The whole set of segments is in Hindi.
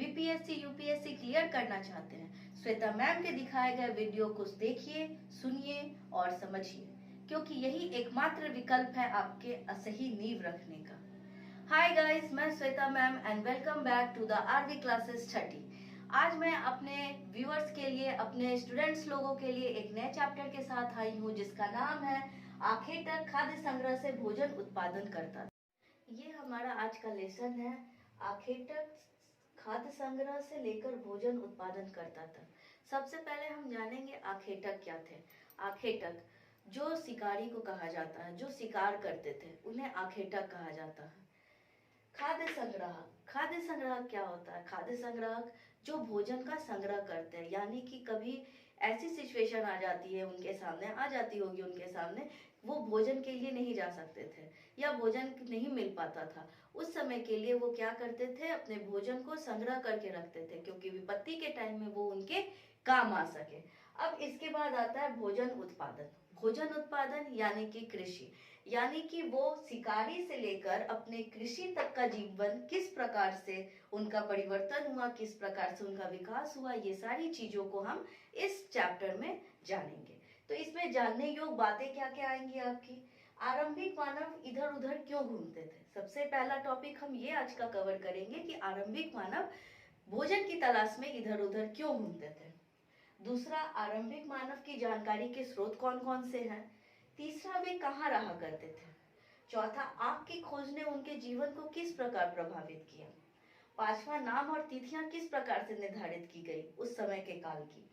बीपीएससी यूपीएससी क्लियर करना चाहते हैं, श्वेता मैम के दिखाए गए वीडियो को देखिए, सुनिए और समझिए, क्योंकि यही एकमात्र विकल्प है आपके सही नींव रखने का। हाय गाइस, मैं Shweta ma'am and welcome back to the RV classes 30। आज मैं अपने व्यूअर्स के लिए, अपने स्टूडेंट्स लोगों के लिए एक नए चैप्टर के साथ आई हूँ जिसका नाम है आखेटक खाद्य संग्रह से भोजन उत्पादन करता। ये हमारा आज का लेसन है, आखेटक खाद्य संग्रह से लेकर भोजन उत्पादन करता था। सबसे पहले हम जानेंगे आखेटक क्या थे। आखेटक जो शिकारी को कहा जाता है, जो शिकार करते थे, उन्हें आखेटक कहा जाता है। खाद्य संग्रह, खाद्य संग्रह क्या होता है? खाद्य संग्रह जो भोजन का संग्रह करते हैं, यानी कि कभी ऐसी सिचुएशन आ जाती है, उनके सामने आ जाती होगी, उनके सामने वो भोजन के लिए नहीं जा सकते थे या भोजन नहीं मिल पाता था, उस समय के लिए वो क्या करते थे, अपने भोजन को संग्रह करके रखते थे, क्योंकि विपत्ति के टाइम में वो उनके काम आ सके। अब इसके बाद आता है भोजन उत्पादन। भोजन उत्पादन यानी कि कृषि, यानी कि वो शिकारी से लेकर अपने कृषि तक का जीवन किस प्रकार से उनका परिवर्तन हुआ, किस प्रकार से उनका विकास हुआ, ये सारी चीजों को हम इस चैप्टर में जानेंगे। तो इसमें जानने योग्य बातें क्या क्या आएंगी आपकी? आरंभिक मानव इधर उधर क्यों घूमते थे? सबसे पहला टॉपिक हम ये आज का कवर करेंगे कि आरंभिक मानव भोजन की तलाश में इधर उधर क्यों घूमते थे। दूसरा, आरंभिक मानव की जानकारी के स्रोत कौन कौन से हैं। तीसरा, वे कहाँ रहा करते थे। चौथा, आग की खोज ने उनके जीवन को किस प्रकार प्रभावित किया। पांचवा, नाम और तिथियां किस प्रकार से निर्धारित की गई उस समय के काल की।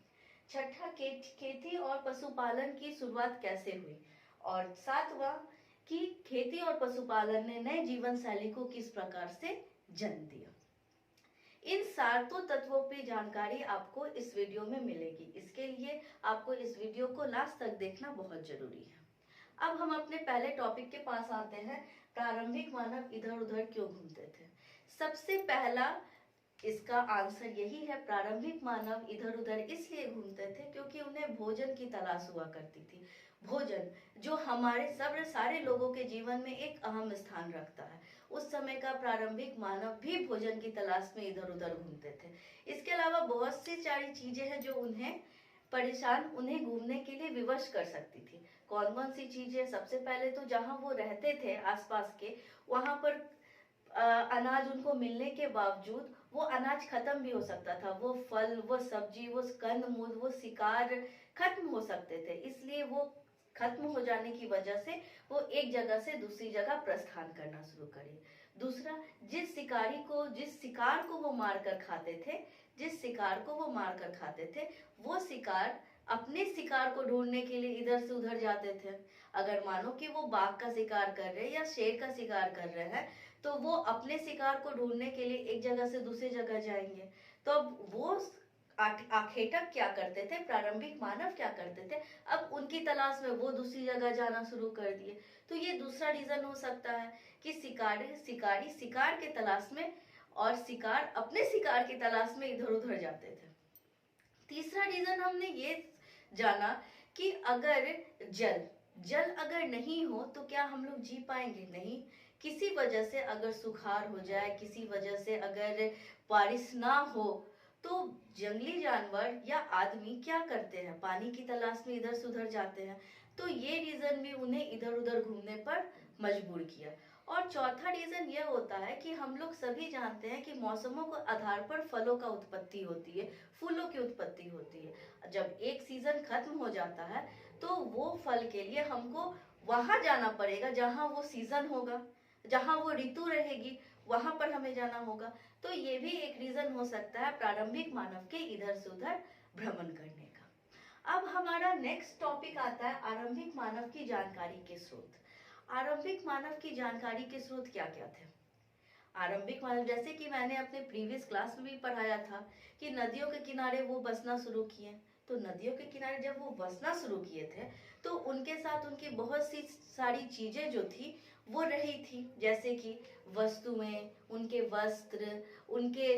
छठा, खेती और पशुपालन की शुरुआत कैसे हुई। और सातवां, कि खेती और पशुपालन ने नए जीवन शैली को किस प्रकार से जन्म दिया। इन सातों तत्वों की जानकारी आपको इस वीडियो में मिलेगी। इसके लिए आपको इस वीडियो को लास्ट तक देखना बहुत जरूरी है। अब हम अपने पहले टॉपिक के पास आते हैं, प्रारंभिक मानव इधर उधर क्यों घूमते थे। सबसे पहला इसका आंसर यही है, प्रारंभिक मानव इधर उधर इसलिए घूमते थे क्योंकि उन्हें भोजन की तलाश हुआ करती थी। भोजन जो हमारे सब सारे लोगों के जीवन में एक अहम स्थान रखता है, उस समय का प्रारंभिक मानव भी भोजन की तलाश में इधर उधर घूमते थे। इसके अलावा बहुत सी सारी चीजें हैं जो उन्हें घूमने के लिए विवश कर सकती थी। कौन कौन सी चीजें? सबसे पहले तो जहां वो रहते थे आसपास के, वहां पर अनाज उनको मिलने के बावजूद वो अनाज खत्म भी हो सकता था। वो फल, वो सब्जी, वो कंद मूल, वो शिकार खत्म हो सकते थे। इसलिए वो खत्म हो जाने की वजह से वो एक जगह से दूसरी जगह प्रस्थान करना शुरू करे। दूसरा, जिस शिकार को वो मारकर खाते थे, वो शिकार अपने शिकार को ढूंढने के लिए इधर से उधर जाते थे। अगर मानो कि वो बाघ का शिकार कर रहे हैं या शेर का शिकार कर रहे हैं, तो वो अपने शिकार को ढूंढने के लिए एक जगह से दूसरी जगह जाएंगे। तो अब वो आखेटक क्या करते थे, प्रारंभिक मानव क्या करते थे, अब उनकी तलाश में वो दूसरी जगह जाना शुरू कर दिए। तो ये दूसरा रीजन हो सकता है कि शिकारी शिकार के तलाश में और शिकार अपने शिकार की तलाश में इधर उधर जाते थे। तीसरा रीजन हमने ये जाना कि अगर जल अगर नहीं हो तो क्या हम लोग जी पाएंगे? नहीं। किसी वजह से अगर सुखाड़ हो जाए, किसी वजह से अगर बारिश ना हो, तो जंगली जानवर या आदमी क्या करते हैं? पानी की तलाश में इधर से उधर जाते हैं। तो ये रीजन भी उन्हें इधर उधर घूमने पर मजबूर किया। और चौथा रीजन यह होता है कि हम लोग सभी जानते हैं कि मौसमों के आधार पर फलों का उत्पत्ति होती है, फूलों की उत्पत्ति होती है। जब एक सीजन खत्म हो जाता है तो वो फल के लिए हमको वहां जाना पड़ेगा जहां वो सीजन होगा, जहां वो ऋतु रहेगी, वहां पर हमें जाना होगा। तो ये भी एक रीजन हो सकता है प्रारंभिक मानव के इधर से उधर भ्रमण करने का। अब हमारा नेक्स्ट टॉपिक आता है आरंभिक मानव की जानकारी के स्रोत। आरंभिक मानव की जानकारी के स्रोत क्या क्या थे? आरंभिक मानव, जैसे कि मैंने अपने प्रीवियस क्लास में भी पढ़ाया था कि नदियों के किनारे वो बसना शुरू किए। तो नदियों के किनारे जब वो बसना शुरू किए थे तो उनके साथ उनकी बहुत सी सारी चीजें जो थी वो रही थी, जैसे कि वस्तुएं, उनके वस्त्र, उनके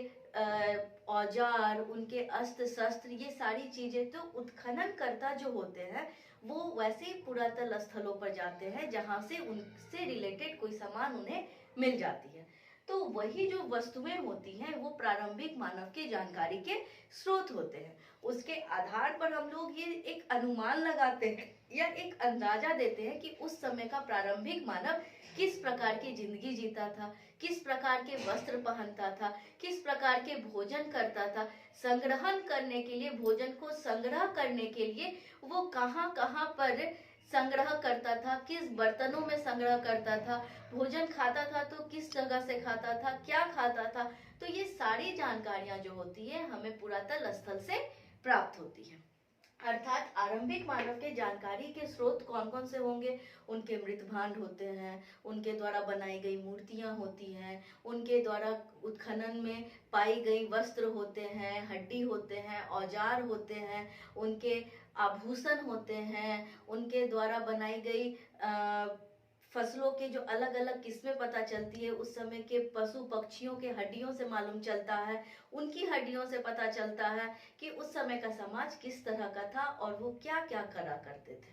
औजार, उनके अस्त्र शस्त्र, ये सारी चीजें। तो उत्खननकर्ता जो होते हैं वो वैसे ही पुरातन स्थलों पर जाते हैं जहां से उनसे रिलेटेड कोई सामान उन्हें मिल जाती है। तो वही जो वस्तुएं होती हैं वो प्रारंभिक मानव की जानकारी के स्रोत होते हैं। उसके आधार पर हम लोग ये एक अनुमान लगाते हैं या एक अंदाजा देते हैं कि उस समय का प्रारंभिक मानव किस प्रकार की जिंदगी जीता था, किस प्रकार के वस्त्र पहनता था, किस प्रकार के भोजन करता था, संग्रहण करने के लिए, भोजन को संग्रह करने के लिए वो कहाँ कहाँ पर संग्रह करता था, किस बर्तनों में संग्रह करता था, भोजन खाता था तो किस जगह से खाता था, क्या खाता था। तो ये सारी जानकारियां जो होती है हमें पुरातन स्थल से प्राप्त होती है। अर्थात आरंभिक मानव के जानकारी के स्रोत कौन कौन से होंगे? उनके मृत भांड होते हैं, उनके द्वारा बनाई गई मूर्तियां होती हैं, उनके द्वारा उत्खनन में पाई गई वस्त्र होते हैं, हड्डी होते हैं, औजार होते हैं, उनके आभूषण होते हैं, उनके द्वारा बनाई गई फसलों के जो अलग अलग किस्में पता चलती है, उस समय के पशु पक्षियों के हड्डियों से मालूम चलता है, उनकी हड्डियों से पता चलता है कि उस समय का समाज किस तरह का था और वो क्या क्या करा करते थे।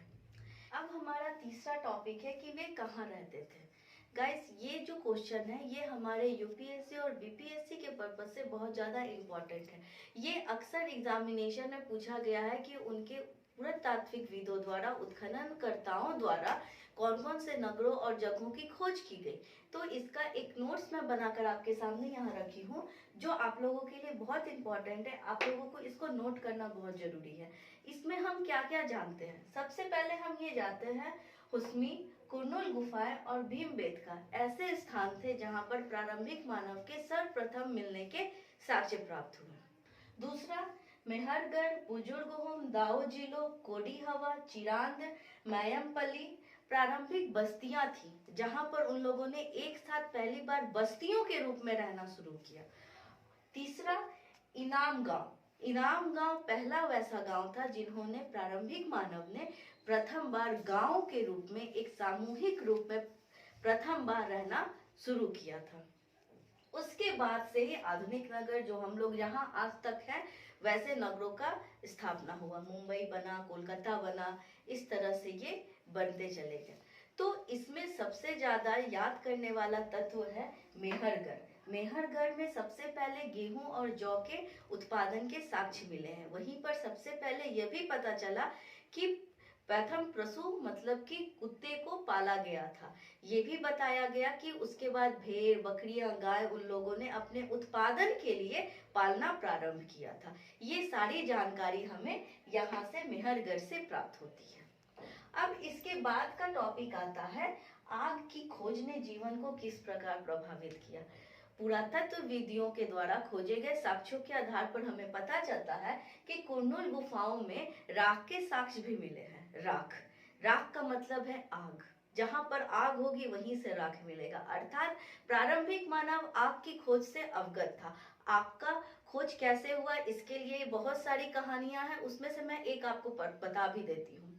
अब हमारा तीसरा टॉपिक है कि वे कहाँ रहते थे। गाइस, ये जो क्वेश्चन है ये हमारे यूपीएससी और बीपीएससी के पर्पज से बहुत ज़्यादा इम्पोर्टेंट है। ये अक्सर एग्जामिनेशन में पूछा गया है कि उनके पुरातात्विकविदों द्वारा, उत्खननकर्ताओं द्वारा कौन कौन से नगरों और जगहों की खोज की गई। तो इसका एक नोट्स मैं बनाकर आपके सामने यहाँ रखी हूँ, जो आप लोगों के लिए बहुत इंपॉर्टेंट है। आप लोगों को इसको नोट करना बहुत जरूरी है। इसमें हम क्या क्या जानते हैं? सबसे पहले हम ये जानते हैं हुस्मी, कुरनूल गुफाएं और भीमबेटका ऐसे स्थान थे जहां पर प्रारंभिक मानव के सर्वप्रथम मिलने के साक्ष्य प्राप्त हुए। दूसरा, मेहरगढ़, बुजुर्गहोम, दाओ जिलो, कोडी हवा, चिरांद, मैयमपल्ली प्रारंभिक बस्तियां थी जहां पर उन लोगों ने एक साथ पहली बार बस्तियों के रूप में रहना शुरू किया। तीसरा, इनाम गांव। इनाम गांव पहला वैसा गांव था जिन्होंने प्रारंभिक मानव ने प्रथम बार गांव के रूप में, एक सामूहिक रूप में प्रथम बार रहना शुरू किया था। उसके बाद से ही आधुनिक नगर जो हम लोग यहाँ आज तक हैं वैसे नगरों का स्थापना हुआ। मुंबई बना, कोलकाता बना, इस तरह से ये बनते चले गए। तो इसमें सबसे ज्यादा याद करने वाला तत्व है मेहरगढ़। मेहरगढ़ में सबसे पहले गेहूं और जौ के उत्पादन के साक्ष्य मिले हैं। वहीं पर सबसे पहले यह भी पता चला कि प्रथम पशु मतलब कि कुत्ते को पाला गया था। ये भी बताया गया कि उसके बाद भेड़, बकरियां, गाय उन लोगों ने अपने उत्पादन के लिए पालना प्रारंभ किया था। ये सारी जानकारी हमें यहाँ से मेहरगढ़ से प्राप्त होती है। अब इसके बाद का टॉपिक आता है आग की खोज ने जीवन को किस प्रकार प्रभावित किया। पुरातत्वविदियों के द्वारा खोजे गए साक्ष्यों के आधार पर हमें पता चलता है कि कुरनूल गुफाओं में राख के साक्ष्य भी मिले हैं। राख, राख का मतलब है आग। जहां पर आग होगी वहीं से राख मिलेगा। अर्थात प्रारंभिक मानव आग की खोज से अवगत था। आग का खोज कैसे हुआ, इसके लिए बहुत सारी कहानियां हैं, उसमें से मैं एक आपको बता भी देती हूँ।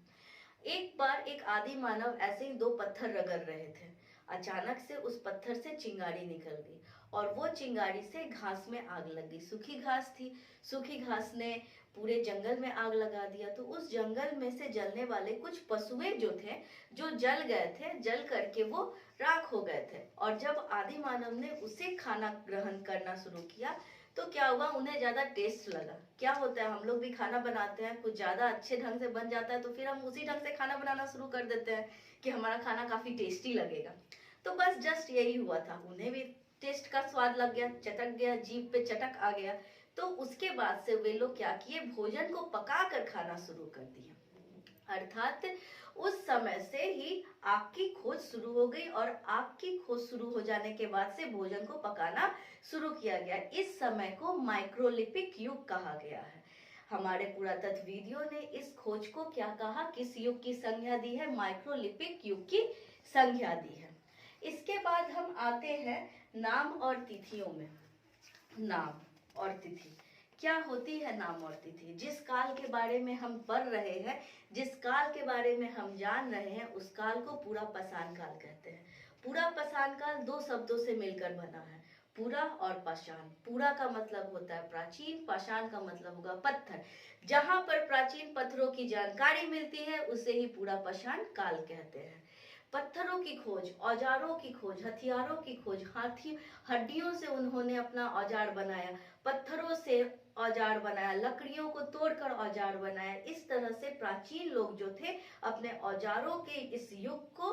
एक बार एक आदि मानव ऐसे ही दो पत्थर रगड़ रहे थे। अचानक से उस पत्थर से चिंगारी निकल गई और वो चिंगारी से घास में आग लग गई। सूखी घास थी, सूखी घास ने पूरे जंगल में आग लगा दिया। तो उस जंगल में से जलने वाले कुछ पशुएं जो थे, जो जल गए थे, जल करके वो राख हो गए थे। और जब आदि मानव ने उसे खाना ग्रहण करना शुरू किया तो क्या हुआ, उन्हें ज्यादा टेस्ट लगा। क्या होता है, हम लोग भी खाना बनाते हैं, कुछ ज्यादा अच्छे ढंग से बन जाता है तो फिर हम उसी ढंग से खाना बनाना शुरू कर देते हैं कि हमारा खाना काफी टेस्टी लगेगा। तो बस जस्ट यही हुआ था, उन्हें भी टेस्ट का स्वाद लग गया, चटक गया, जीभ पे चटक आ गया। तो उसके बाद से वे लोग क्या किए, भोजन को पका कर खाना शुरू कर दिया। अर्थात उस समय से ही आग की खोज शुरू हो गई और आग की खोज शुरू हो जाने के बाद से भोजन को पकाना शुरू किया गया। इस समय को माइक्रोलिपिक युग कहा गया है। हमारे पुरातत्वविदियों ने इस खोज को क्या कहा, किस युग की संज्ञा दी है? माइक्रोलिपिक युग की संज्ञा दी है। इसके बाद हम आते हैं नाम और तिथियों में। नाम और तिथि क्या होती है? नाम और तिथि जिस काल के बारे में हम पढ़ रहे हैं, जिस काल के बारे में हम जान रहे हैं, उस काल को पूरा पाषाण काल कहते हैं। पूरा पाषाण काल दो शब्दों से मिलकर बना है, पूरा और पाषाण। पूरा का मतलब होता है प्राचीन, पाषाण का मतलब होगा पत्थर। जहां पर प्राचीन पत्थरों की जानकारी मिलती है उसे ही पूरा पाषाण काल कहते हैं। पत्थरों की खोज, औजारों की खोज, हथियारों की खोज, हाथी हड्डियों से उन्होंने अपना औजार बनाया, पत्थरों से औजार बनाया, लकड़ियों को तोड़कर औजार बनाया। इस तरह से प्राचीन लोग जो थे अपने औजारों के इस युग को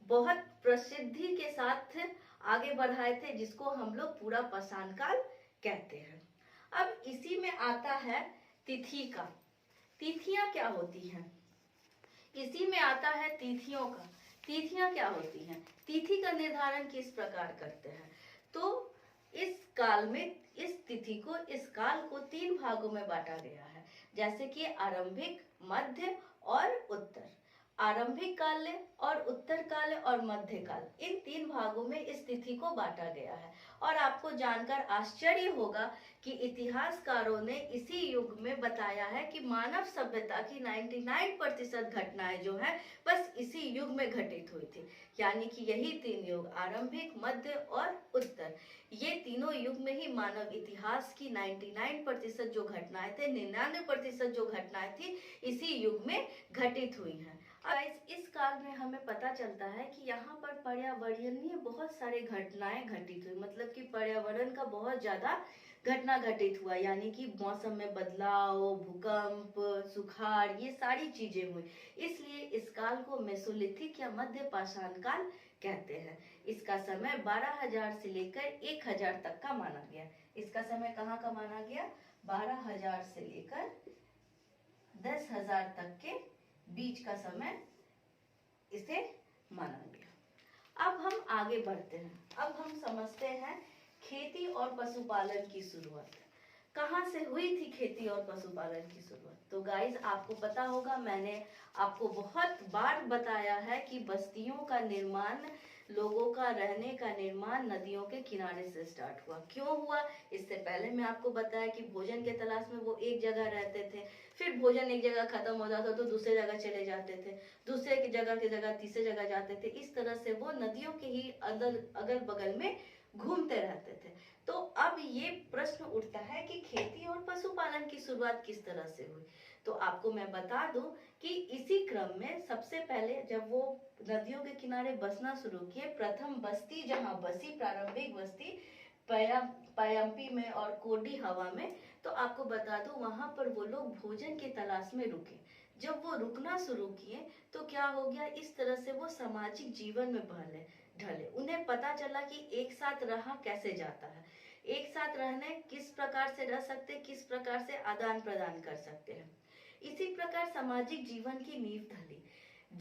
बहुत प्रसिद्धि के साथ आगे बढ़ाए थे, जिसको हम लोग पूरा पाषाण काल कहते हैं। अब इसी में आता है तिथि का। तिथियां क्या होती हैं? इसी में आता है तिथियों का। तिथियां क्या होती हैं? तिथि का निर्धारण किस प्रकार करते हैं? तो इस काल में इस तिथि को, इस काल को 3 भागों में बांटा गया है, जैसे कि आरंभिक, मध्य और उत्तर। आरंभिक काल और उत्तर काल और मध्य काल, इन 3 भागों में इस तिथि को बांटा गया है। और आपको जानकर आश्चर्य होगा कि इतिहासकारों ने इसी युग में बताया है कि मानव सभ्यता की 99% घटनाएं जो है बस इसी युग में घटित हुई थी। यानी कि यही 3 युग, आरंभिक, मध्य और उत्तर, ये तीनों युग में ही मानव इतिहास की 99% जो घटनाएं थे, 99% जो घटनाएं थी इसी युग में घटित हुई हैं। इस काल में हमें पता चलता है कि यहाँ पर पर्यावरणीय बहुत सारे घटनाएं घटित हुई, मतलब कि पर्यावरण का बहुत ज्यादा घटना घटित हुआ, यानी कि मौसम में बदलाव, भूकंप, सुखाड़, ये सारी चीजें हुई। इसलिए इस काल को मेसोलिथिक या मध्य पाषाण काल कहते हैं। इसका समय 12,000 से लेकर 1,000 तक का माना गया। इसका समय कहाँ का माना गया? 12,000 से लेकर 10,000 तक के बीच का समय इसे माना गया। अब हम आगे बढ़ते हैं। अब हम समझते हैं खेती और पशुपालन की शुरुआत कहाँ से हुई थी। खेती और पशुपालन की शुरुआत तो गाइस आपको पता होगा, मैंने आपको बहुत बार बताया है कि बस्तियों का निर्माण, लोगों का रहने का निर्माण नदियों के किनारे से स्टार्ट हुआ। क्यों हुआ? इससे पहले मैं आपको बताया कि भोजन के तलाश में वो एक जगह रहते थे, फिर भोजन एक जगह खत्म हो जाता तो दूसरे जगह चले जाते थे, दूसरे की जगह तीसरे जगह जाते थे। इस तरह से वो नदियों के ही अगल बगल में घूमते रहते थे। तो अब ये प्रश्न उठता है कि खेती और पशुपालन की शुरुआत किस तरह से हुई। तो आपको मैं बता दूं कि इसी क्रम में सबसे पहले जब वो नदियों के किनारे बसना शुरू किए, प्रथम बस्ती जहां बसी, प्रारंभिक बस्ती पयम्पी में और कोडी हवा में, तो आपको बता दूं वहां पर वो लोग भोजन के तलाश में रुके। जब वो रुकना शुरू किए तो क्या हो गया, इस तरह से वो सामाजिक जीवन में ढले। उन्हें पता चला कि एक साथ रहा कैसे जाता है, एक साथ रहने किस प्रकार से रह सकते, किस प्रकार से आदान प्रदान कर सकते हैं। इसी प्रकार सामाजिक जीवन की नींव ढली।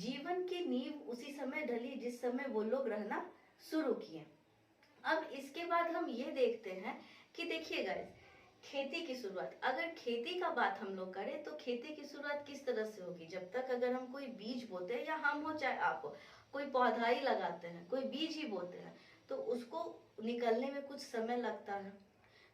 जीवन की नींव उसी समय ढली जिस समय वो लोग रहना शुरू किए। अब इसके बाद हम ये देखते हैं कि देखिए गाइस, खेती की शुरुआत, अगर खेती का बात हम लोग करें तो खेती की शुरुआत किस तरह से होगी। जब तक अगर हम कोई बीज बोते हैं, या हम हो चाहे आप हो, कोई पौधा ही लगाते हैं, कोई बीज ही बोते हैं, तो उसको निकलने में कुछ समय लगता है,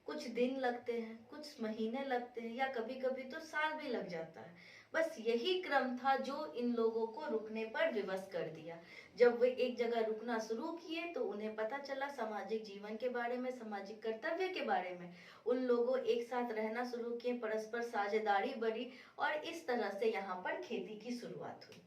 कुछ दिन लगते हैं, कुछ महीने लगते हैं, या कभी कभी तो साल भी लग जाता है। बस यही क्रम था जो इन लोगों को रुकने पर विवश कर दिया। जब वे एक जगह रुकना शुरू किए तो उन्हें पता चला सामाजिक जीवन के बारे में, सामाजिक कर्तव्य के बारे में। उन लोगों एक साथ रहना शुरू किए, परस्पर साझेदारी बढ़ी और इस तरह से यहाँ पर खेती की शुरुआत हुई।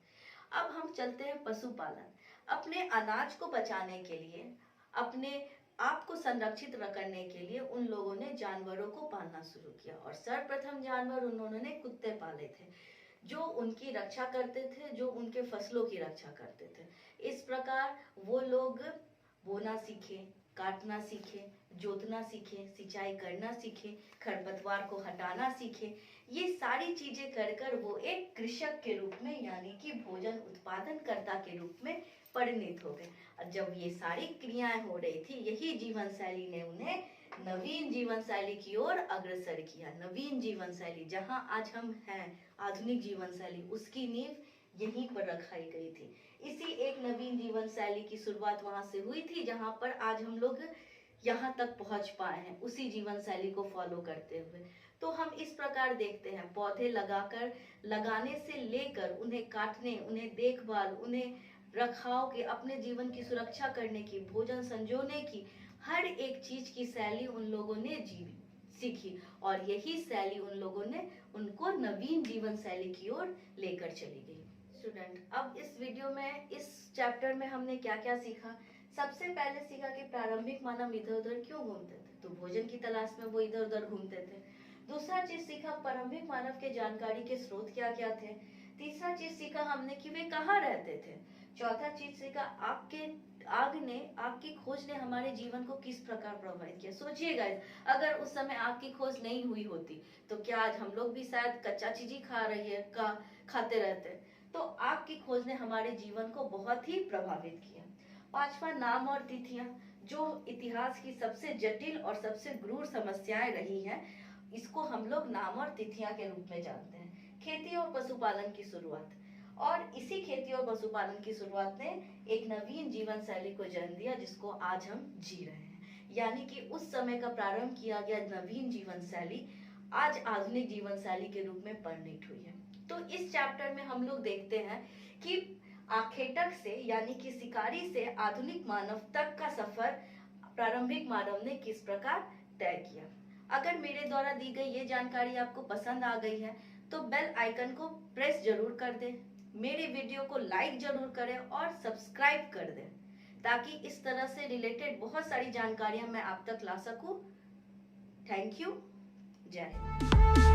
अब हम चलते हैं पशुपालन। अपने अनाज को बचाने के लिए, अपने आपको संरक्षित करने के लिए उन लोगों ने जानवरों को पालना शुरू किया। और सर्वप्रथम जानवर उन्होंने कुत्ते पाले थे, जो उनकी रक्षा करते थे, जो उनके फसलों की रक्षा करते थे। इस प्रकार वो लोग बोना सीखे, काटना सीखे, जोतना सीखे, सिंचाई करना सीखे, खरपतवार को हटाना सीखे। ये सारी चीजें कर कर वो एक कृषक के रूप में, यानी कि भोजन उत्पादनकर्ता के रूप में परिणित हो गए। जब ये सारी क्रियाएं हो रही थी, यही जीवन शैली ने उन्हें नवीन जीवन शैली की ओर अग्रसर किया। नवीन जीवन शैली, जहां आज हम हैं, आधुनिक जीवन शैली, उसकी नींव यहीं पर रखाई गई थी। इसी एक नवीन जीवन शैली की शुरुआत वहां से हुई थी जहां पर आज हम लोग यहाँ तक पहुंच पाए हैं, उसी जीवन शैली को फॉलो करते हुए। तो हम इस प्रकार देखते हैं, पौधे लगाने से लेकर उन्हें काटने, उन्हें देखभाल, उन्हें रखाव के, अपने जीवन की सुरक्षा करने की, भोजन संजोने की, हर एक चीज की शैली उन लोगों ने सीखी। और यही शैली उन लोगों ने उनको नवीन जीवन शैली की ओर लेकर चली गई। स्टूडेंट, अब इस वीडियो में इस चैप्टर में हमने क्या क्या सीखा। सबसे पहले सीखा कि प्रारंभिक मानव इधर उधर क्यों घूमते थे, तो भोजन की तलाश में वो इधर उधर घूमते थे। दूसरा चीज सीखा प्रारंभिक मानव के जानकारी के स्रोत क्या क्या थे। तीसरा चीज सीखा हमने कि वे कहाँ रहते थे। चौथा चीज सीखा आग की खोज ने हमारे जीवन को किस प्रकार प्रभावित किया। सोचिएगा, अगर उस समय आग की खोज नहीं हुई होती तो क्या आज हम लोग भी शायद कच्चा चीज ही खाते रहते। तो आग की खोज ने हमारे जीवन को बहुत ही प्रभावित किया। पांचवा, नाम और तिथियां, जो इतिहास की सबसे जटिल और सबसे गूढ़ समस्याएं रही हैं, इसको हम लोग नाम और तिथियां के रूप में जानते हैं। खेती और पशुपालन की शुरुआत, और इसी खेती और पशुपालन की शुरुआत ने एक नवीन जीवन शैली को जन्म दिया जिसको आज हम जी रहे हैं। यानी कि उस समय का प्रारंभ किया गया नवीन जीवन शैली आज आधुनिक जीवन शैली के रूप में परिणित हुई है। तो इस चैप्टर में हम लोग देखते हैं कि आखेटक से यानी कि शिकारी से आधुनिक मानव तक का सफर प्रारंभिक मानव ने किस प्रकार तय किया। अगर मेरे द्वारा दी गई ये जानकारी आपको पसंद आ गई है तो बेल आइकन को प्रेस जरूर कर दें, मेरे वीडियो को लाइक जरूर करें और सब्सक्राइब कर दें, ताकि इस तरह से रिलेटेड बहुत सारी जानकारियां मैं आप तक ला सकूं। Thank you. जय हिंद।